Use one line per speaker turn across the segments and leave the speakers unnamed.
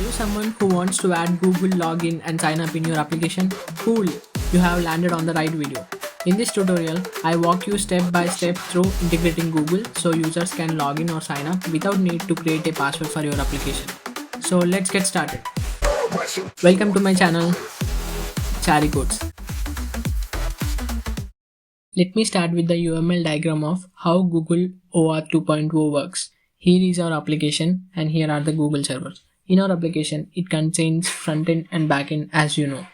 Are you someone who wants to add Google login and sign up in your application? Cool, you have landed on the right video. In this tutorial, I walk you step by step through integrating Google so users can log in or sign up without need to create a password for your application. So let's get started. Welcome to my channel, Chari Codes. Let me start with the UML diagram of how Google OAuth 2.0 works. Here is our application and here are the Google servers. In our application, it contains front-end and back-end as you know.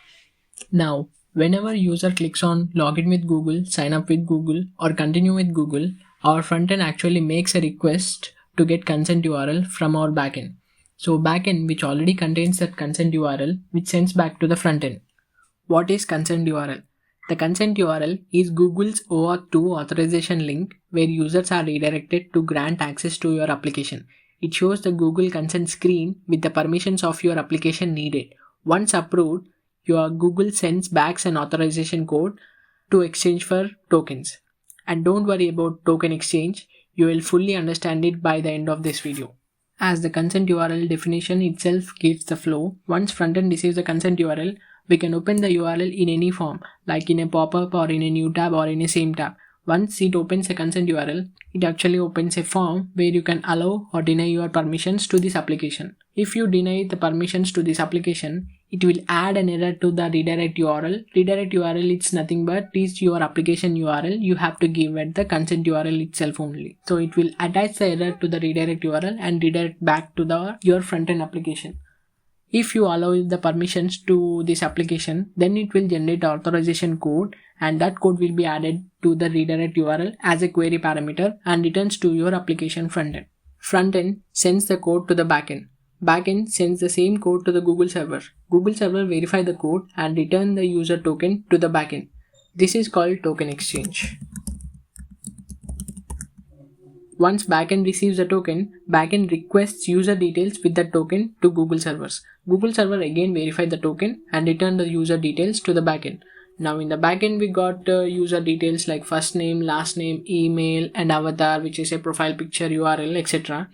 Now, whenever user clicks on login with Google, sign up with Google or continue with Google, our front-end actually makes a request to get consent URL from our backend. So backend which already contains that consent URL which sends back to the front-end. What is consent URL? The consent URL is Google's OAuth 2 authorization link where users are redirected to grant access to your application. It shows the Google consent screen with the permissions of your application needed. Once approved, your Google sends back an authorization code to exchange for tokens. And don't worry about token exchange, you will fully understand it by the end of this video. As the consent URL definition itself gives the flow, once frontend receives the consent URL, we can open the URL in any form, like in a pop-up or in a new tab or in a same tab. Once it opens a consent URL, it actually opens a form where you can allow or deny your permissions to this application. If you deny the permissions to this application, it will add an error to the redirect URL. Redirect URL is nothing but is your application URL. You have to give it the consent URL itself only. So it will attach the error to the redirect URL and redirect back to your front-end application. If you allow the permissions to this application, then it will generate authorization code and that code will be added to the redirect URL as a query parameter and returns to your application frontend. Frontend sends the code to the backend. Backend sends the same code to the Google server. Google server verify the code and return the user token to the backend. This is called token exchange. Once backend receives the token, backend requests user details with the token to Google servers. Google server again verify the token and return the user details to the backend. Now in the backend we got user details like first name, last name, email and avatar which is a profile picture, URL, etc.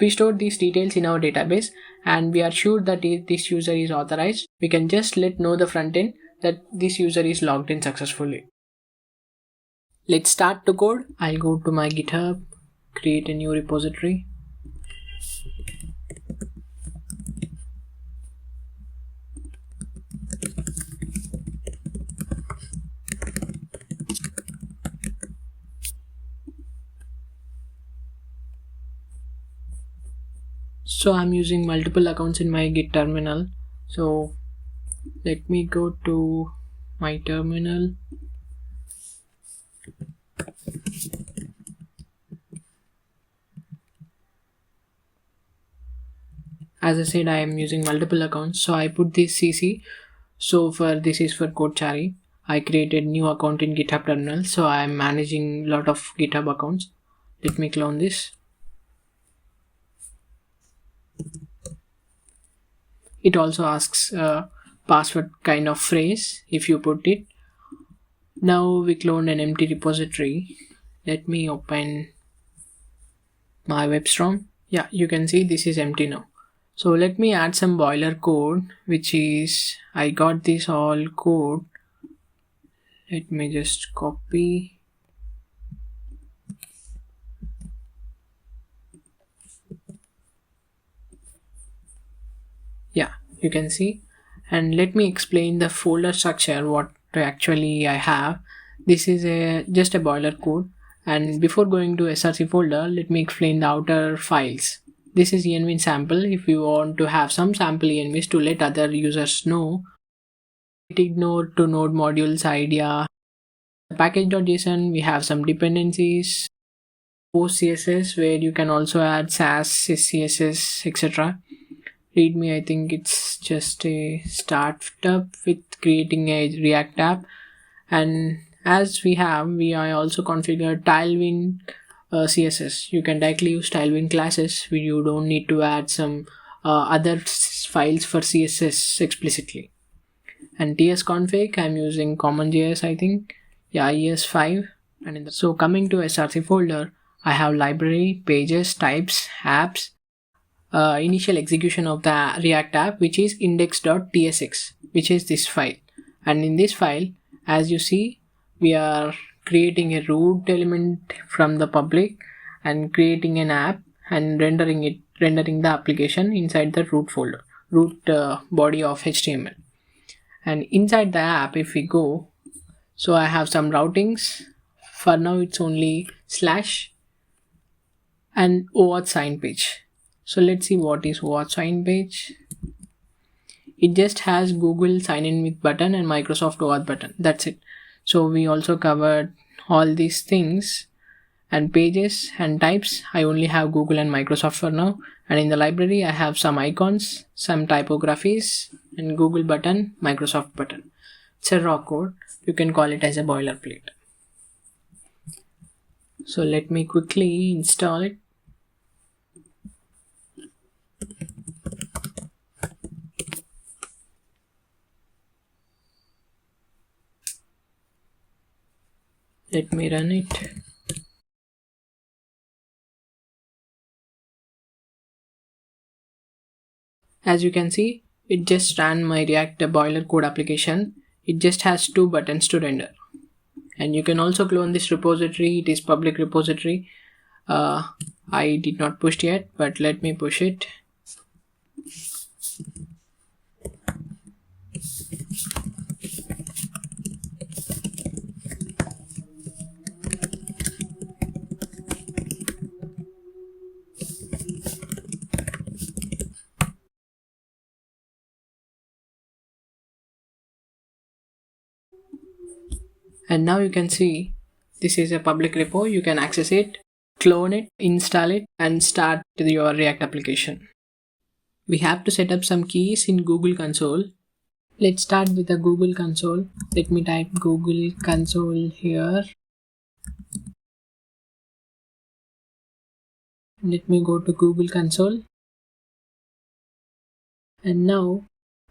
We store these details in our database and we are sure that if this user is authorized, we can just let know the frontend that this user is logged in successfully. Let's start to code. I'll go to my GitHub, create a new repository. So I'm using multiple accounts in my Git terminal. So let me go to my terminal. As I said, I am using multiple accounts. So I put this CC. So this is for Code Chari. I created new account in GitHub terminal. So I am managing a lot of GitHub accounts. Let me clone this. It also asks a password kind of phrase if you put it. Now we cloned an empty repository. Let me open my WebStorm. Yeah, you can see this is empty now. So let me add some boiler code, which is, I got this all code. Let me just copy. Yeah, you can see. And let me explain the folder structure, what actually I have. This is just a boiler code. And before going to SRC folder, let me explain the outer files. This is env sample. If you want to have some sample envs to let other users know, ignore to node modules idea. The package.json, we have some dependencies, post CSS where you can also add Sass, CSS, etc. README, I think it's just a startup with creating a React app. And as I also configured Tailwind CSS. You can directly use Tailwind classes where you don't need to add some other files for CSS explicitly. And tsconfig, I'm using CommonJS, I think. Yeah, ES5. And so coming to SRC folder, I have library, pages, types, apps, initial execution of the React app, which is index.tsx, which is this file. And in this file, as you see, we are creating a root element from the public and creating an app and rendering the application inside the root folder, root body of HTML. And inside the app, if we go, so I have some routings. For now, it's only slash and OAuth sign page. So let's see what is OAuth sign page. It just has Google sign in with button and Microsoft OAuth button. That's it. So we also covered all these things, and pages and types. I only have Google and Microsoft for now. And in the library, I have some icons, some typographies, and Google button, Microsoft button. It's a raw code. You can call it as a boilerplate. So let me quickly install it. Let me run it. As you can see, it just ran my React boiler code application. It just has 2 buttons to render. And you can also clone this repository. It is public repository. I did not push yet, but let me push it. And now you can see this is a public repo. You can access it, clone it, install it, and start your React application. We have to set up some keys in Google Console. Let's start with the Google Console. Let me type Google Console here. Let me go to Google Console. And now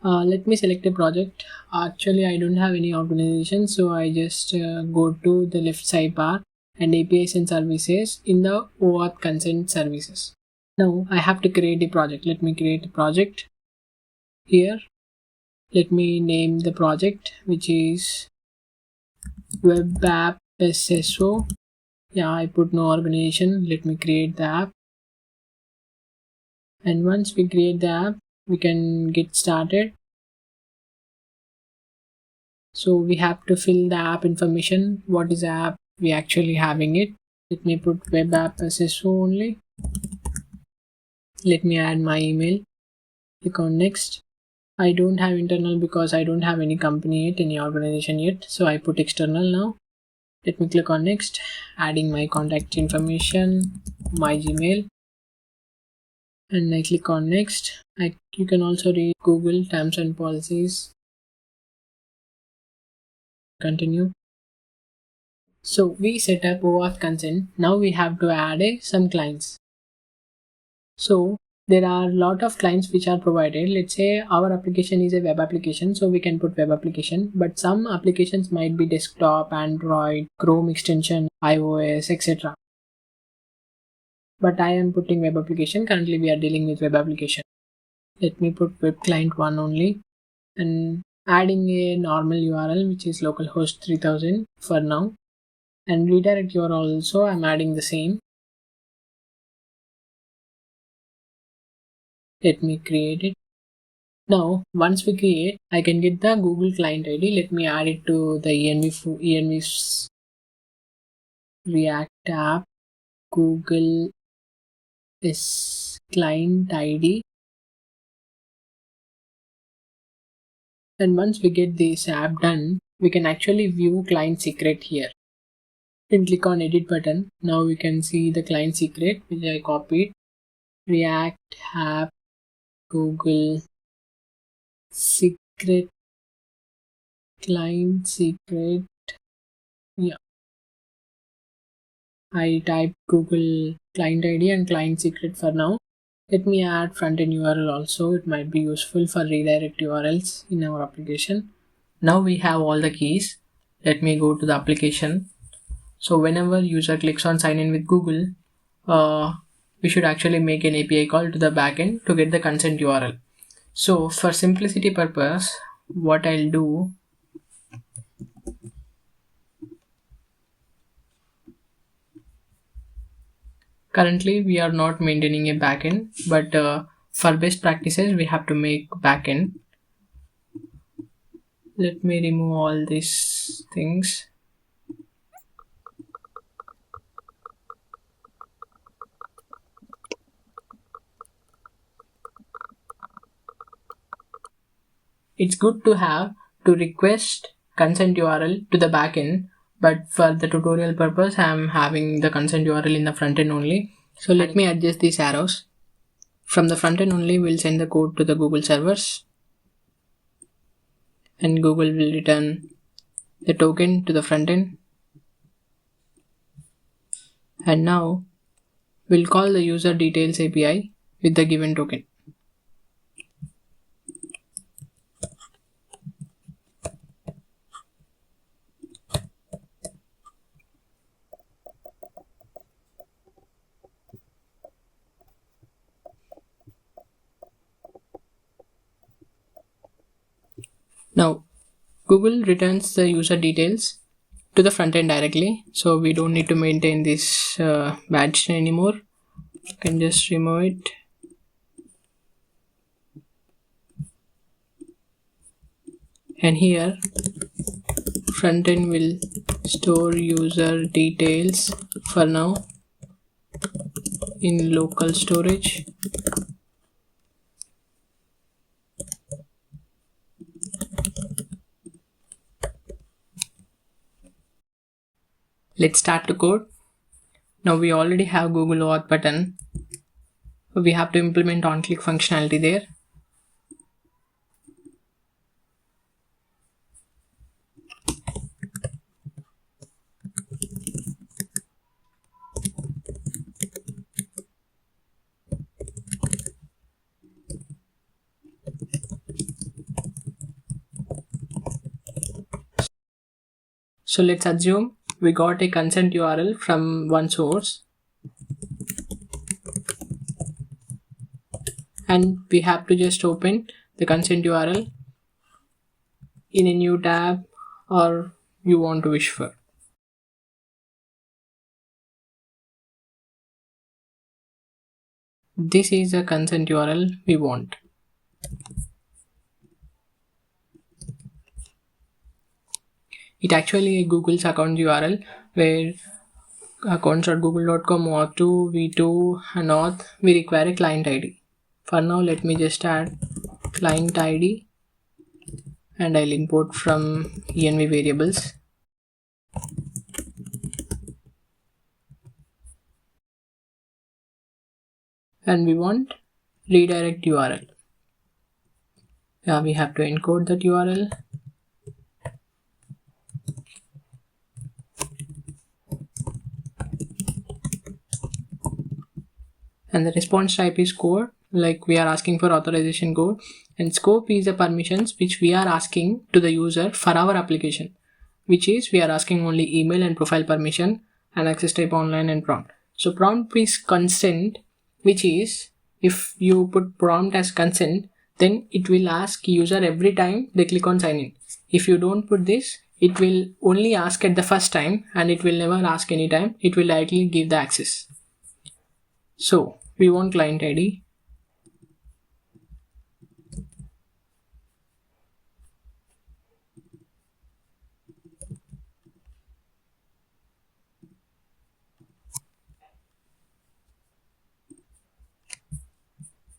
let me select a project. Actually, I don't have any organization, so I just go to the left sidebar and APIs and services in the OAuth consent services. Now I have to create a project. Let me create a project here. Let me name the project, which is Web App SSO. Yeah, I put no organization. Let me create the app. And once we create the app, we can get started. So we have to fill the app information. What is the app we actually having it? Let me put Web App SSO only. Let me add my email. Click on next. I don't have internal because I don't have any company yet, any organization yet. So I put external now. Let me click on next, adding my contact information, my Gmail. And I click on next. You can also read Google terms and policies. Continue. So we set up OAuth consent. Now we have to add some clients. So there are a lot of clients which are provided. Let's say our application is a web application, so we can put web application, but some applications might be desktop, Android, Chrome extension, iOS, etc. But I am putting web application. Currently we are dealing with web application. Let me put web client 1 only and adding a normal URL, which is localhost 3000 for now, and redirect URL also I'm adding the same. Let me create it. Now once we create, I can get the Google client ID. Let me add it to the env React app Google S client ID. And once we get this app done, we can actually view client secret here. Then click on edit button. Now we can see the client secret which I copied. React app Google secret client secret. Yeah, I type Google client ID and client secret for now. Let me add front-end URL also. It might be useful for redirect URLs in our application. Now we have all the keys. Let me go to the application. So whenever user clicks on sign in with Google, we should actually make an API call to the backend to get the consent URL. So for simplicity purpose, what I'll do, currently we are not maintaining a backend, but for best practices we have to make backend. Let me remove all these things. It's good to have to request consent URL to the backend, but for the tutorial purpose I'm having the consent URL in the front end only. So let me adjust these arrows. From the front end only we'll send the code to the Google servers, and Google will return the token to the front end. And now we'll call the user details API with the given token. Now Google returns the user details to the front end directly, so we don't need to maintain this badge anymore. You can just remove it. And here front end will store user details for now in local storage. Let's start the code. Now we already have Google OAuth button. We have to implement on-click functionality there. So let's assume we got a consent URL from one source, and we have to just open the consent URL in a new tab or you want to wish for. This is the consent URL we want. It actually a Google's account URL where accounts.google.com, OAuth 2, v2 and auth, we require a client ID. For now let me just add client ID and I'll import from env variables. And we want redirect URL. We have to encode that URL. And the response type is code, like we are asking for authorization code, and scope is the permissions which we are asking to the user for our application, which is we are asking only email and profile permission and access type online and prompt. So prompt is consent, which is if you put prompt as consent, then it will ask user every time they click on sign in. If you don't put this, it will only ask at the first time and it will never ask anytime. It will directly give the access. So we want client ID.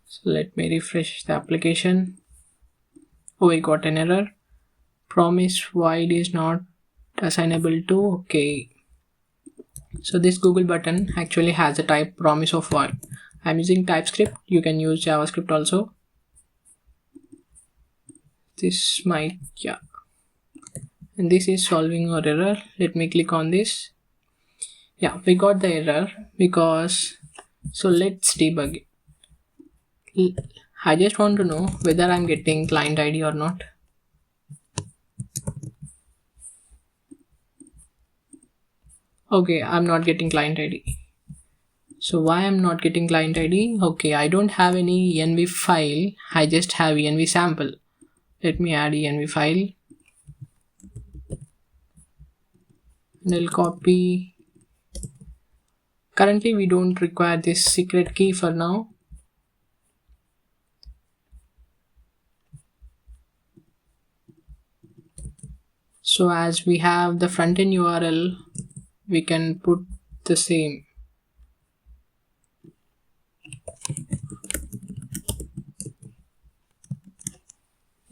So let me refresh the application. Oh, I got an error. Promise void is not assignable to. Okay. So this Google button actually has a type promise of void. I'm using TypeScript. You can use JavaScript also. This might, yeah. And this is solving our error. Let me click on this. Yeah, we got the error because, so let's debug it. I just want to know whether I'm getting client ID or not. Okay, I'm not getting client ID. So why I'm not getting client ID? Okay, I don't have any env file. I just have env sample. Let me add env file. And I'll copy. Currently we don't require this secret key for now. So as we have the front end URL, we can put the same.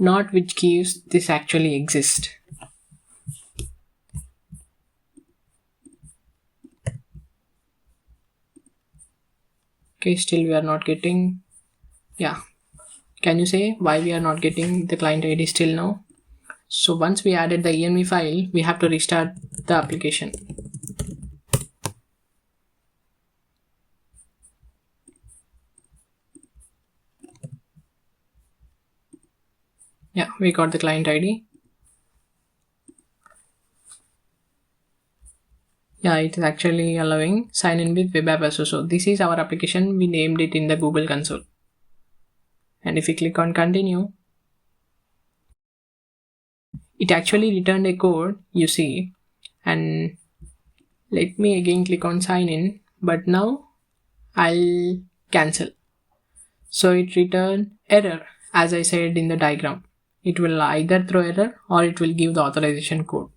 Not which gives this actually exist. Okay, still we are not getting. Yeah. Can you say why we are not getting the client ID still now? So once we added the env file, we have to restart the application. Yeah, we got the client ID. Yeah, it is actually allowing sign in with web app SSO. This is our application. We named it in the Google console. And if we click on continue, it actually returned a code, you see. And let me again click on sign in, but now I'll cancel. So it returned error, as I said in the diagram. It will either throw error or it will give the authorization code.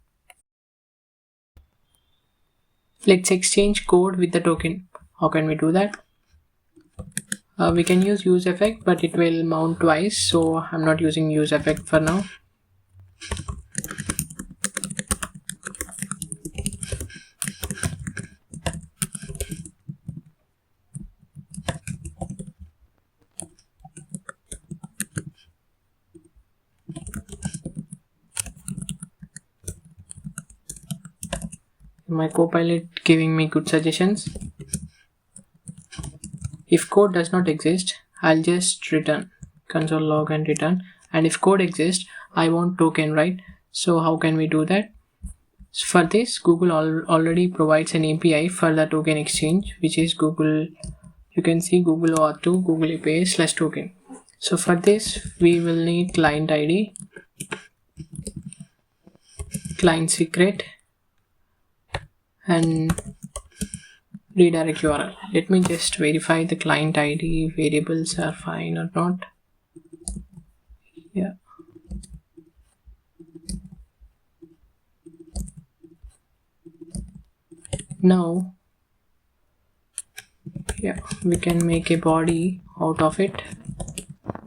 Let's exchange code with the token. How can we do that? We can use effect, but it will mount twice, so I'm not using use effect for now. My copilot giving me good suggestions. If code does not exist, I'll just return console log and return. And if code exists, I want token, right? So how can we do that? For this, Google already provides an API for the token exchange, which is Google. You can see Google OAuth 2 Google API/token. So for this, we will need client ID, client secret, and redirect URL. Let me just verify the client ID variables are fine or not. Yeah. Now, yeah, we can make a body out of it,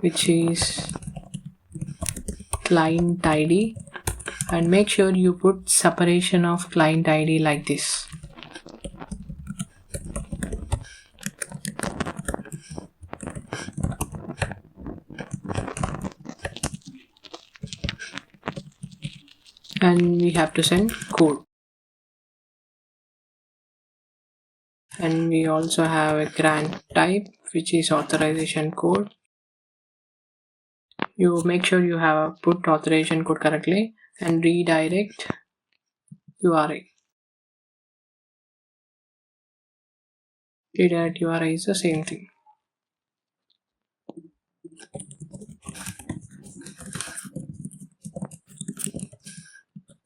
which is client ID, and make sure you put separation of client ID like this. And we have to send code. And we also have a grant type, which is authorization code. You make sure you have put authorization code correctly and redirect URI. Redirect URI is the same thing.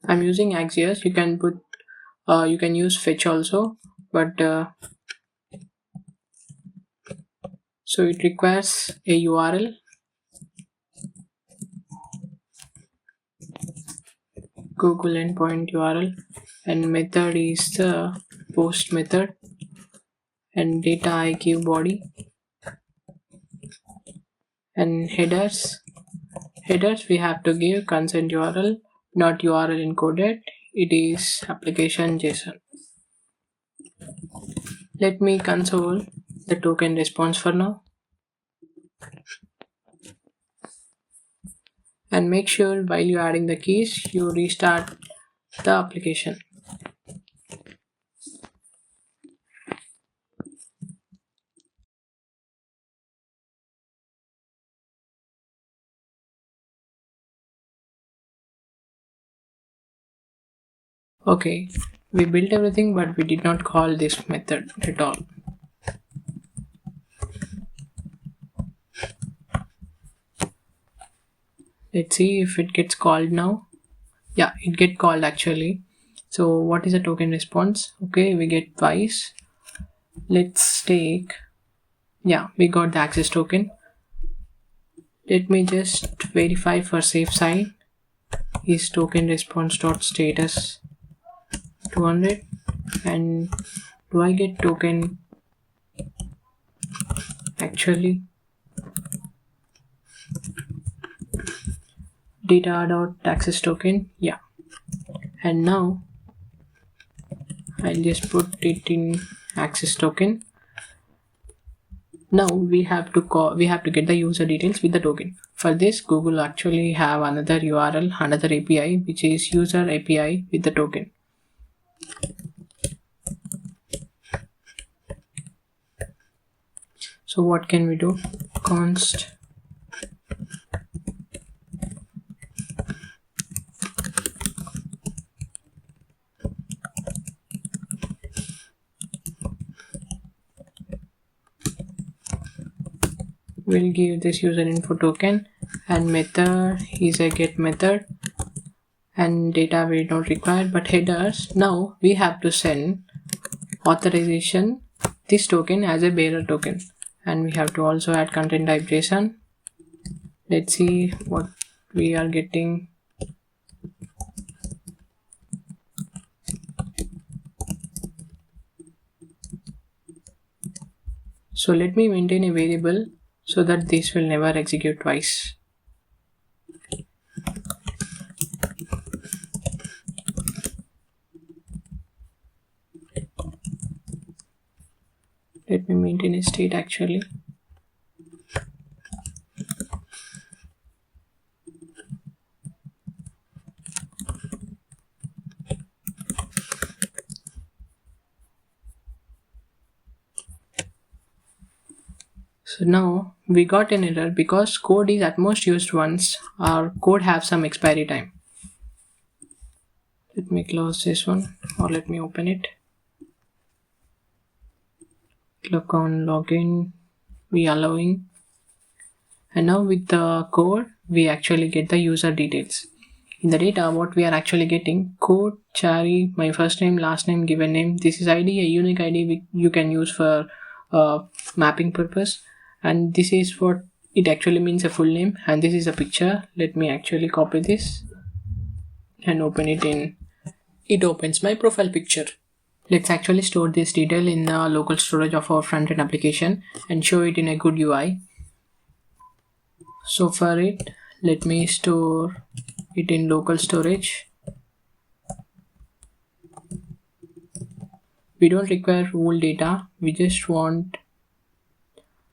I'm using Axios. You can put you can use fetch also, but so it requires a URL, Google endpoint URL, and method is the post method, and data I give body, and headers we have to give consent URL, not URL encoded. It is application JSON. Let me console the token response for now. And make sure while you're adding the keys, you restart the application. Okay, we built everything, but we did not call this method at all. Let's see if it gets called now. Yeah, it get called actually. So what is the token response? Okay, we get twice. Let's take, yeah, we got the access token. Let me just verify for safe side. Is token response dot status 200, and do I get token actually? Data dot access token, yeah. And now I'll just put it in access token. Now we have to get the user details with the token. For this, Google actually have another URL, another API, which is user API with the token. So what can we do? Const will give this user info token, and method is a get method, and data we don't require, but headers. Now we have to send authorization this token as a bearer token, and we have to also add content type JSON. Let's see what we are getting. So let me maintain a variable so that this will never execute twice. Let me maintain a state actually. So now we got an error because code is at most used once. Our code have some expiry time. Let me close this one, or let me open it. Click on login, we allowing, and now with the code we actually get the user details. In the data, what we are actually getting: code, Chari, my first name, last name, given name. This is ID, a unique ID you can use for mapping purpose, and this is what it actually means, a full name, and this is a picture. Let me actually copy this and open it in. It opens my profile picture. Let's actually store this detail in the local storage of our front-end application and show it in a good UI. So for it, let me store it in local storage. We don't require whole data, we just want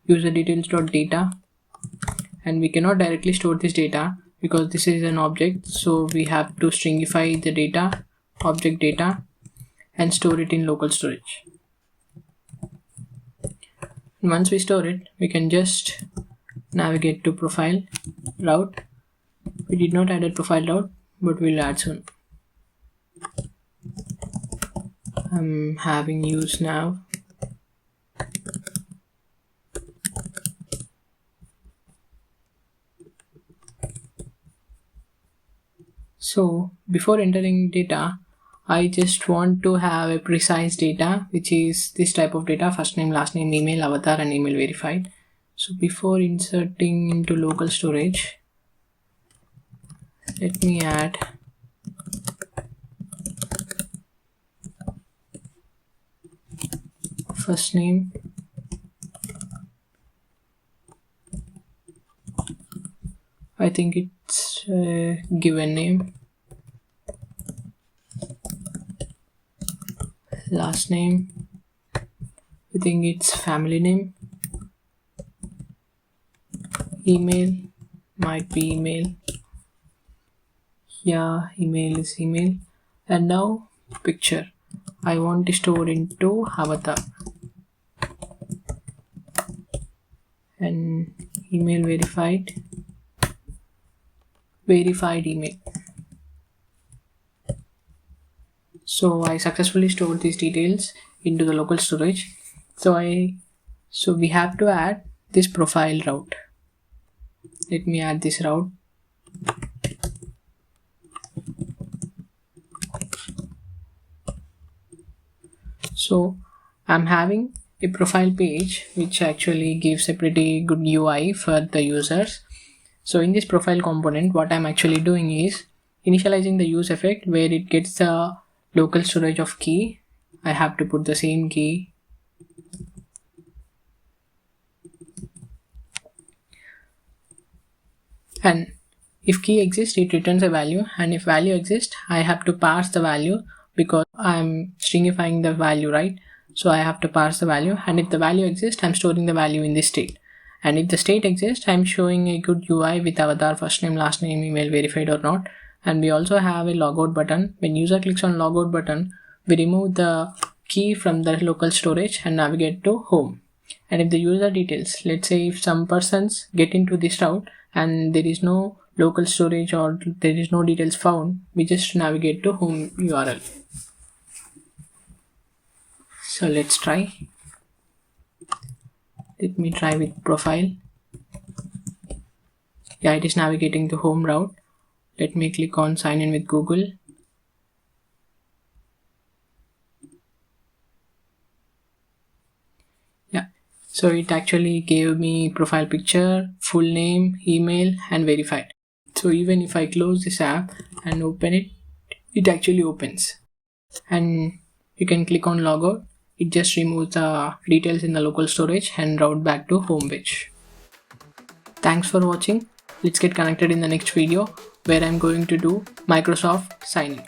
user details.data, and we cannot directly store this data because this is an object, so we have to stringify the data, object data, and store it in local storage. And once we store it, we can just navigate to profile route. We did not add a profile route, but we'll add soon. I'm having use now. So before entering data, I just want to have a precise data, which is this type of data: first name, last name, email, avatar, and email verified. So before inserting into local storage, let me add first name, I think it's given name, last name, I think it's family name, email, might be email, yeah, email is email, and now picture, I want to store into avatar, and email verified email. So I successfully stored these details into the local storage. So we have to add this profile route. Let me add this route. So I'm having a profile page which actually gives a pretty good UI for the users. So in this profile component, what I'm actually doing is initializing the use effect where it gets the local storage of key. I have to put the same key. And if key exists, it returns a value, and if value exists, I have to parse the value because I'm stringifying the value, right? So I have to parse the value, and if the value exists, I'm storing the value in this state. And if the state exists, I'm showing a good UI with avatar, first name, last name, email, verified or not. And we also have a logout button. When user clicks on logout button, we remove the key from the local storage and navigate to home. And if the user details, let's say if some persons get into this route and there is no local storage or there is no details found, we just navigate to home URL. So let's try. Let me try with profile. Yeah, it is navigating to home route. Let me click on sign in with Google. Yeah, so it actually gave me profile picture, full name, email and verified. So even if I close this app and open it, it actually opens. And you can click on logout. It just removes the details in the local storage and route back to home page. Thanks for watching. Let's get connected in the next video where I'm going to do Microsoft sign in.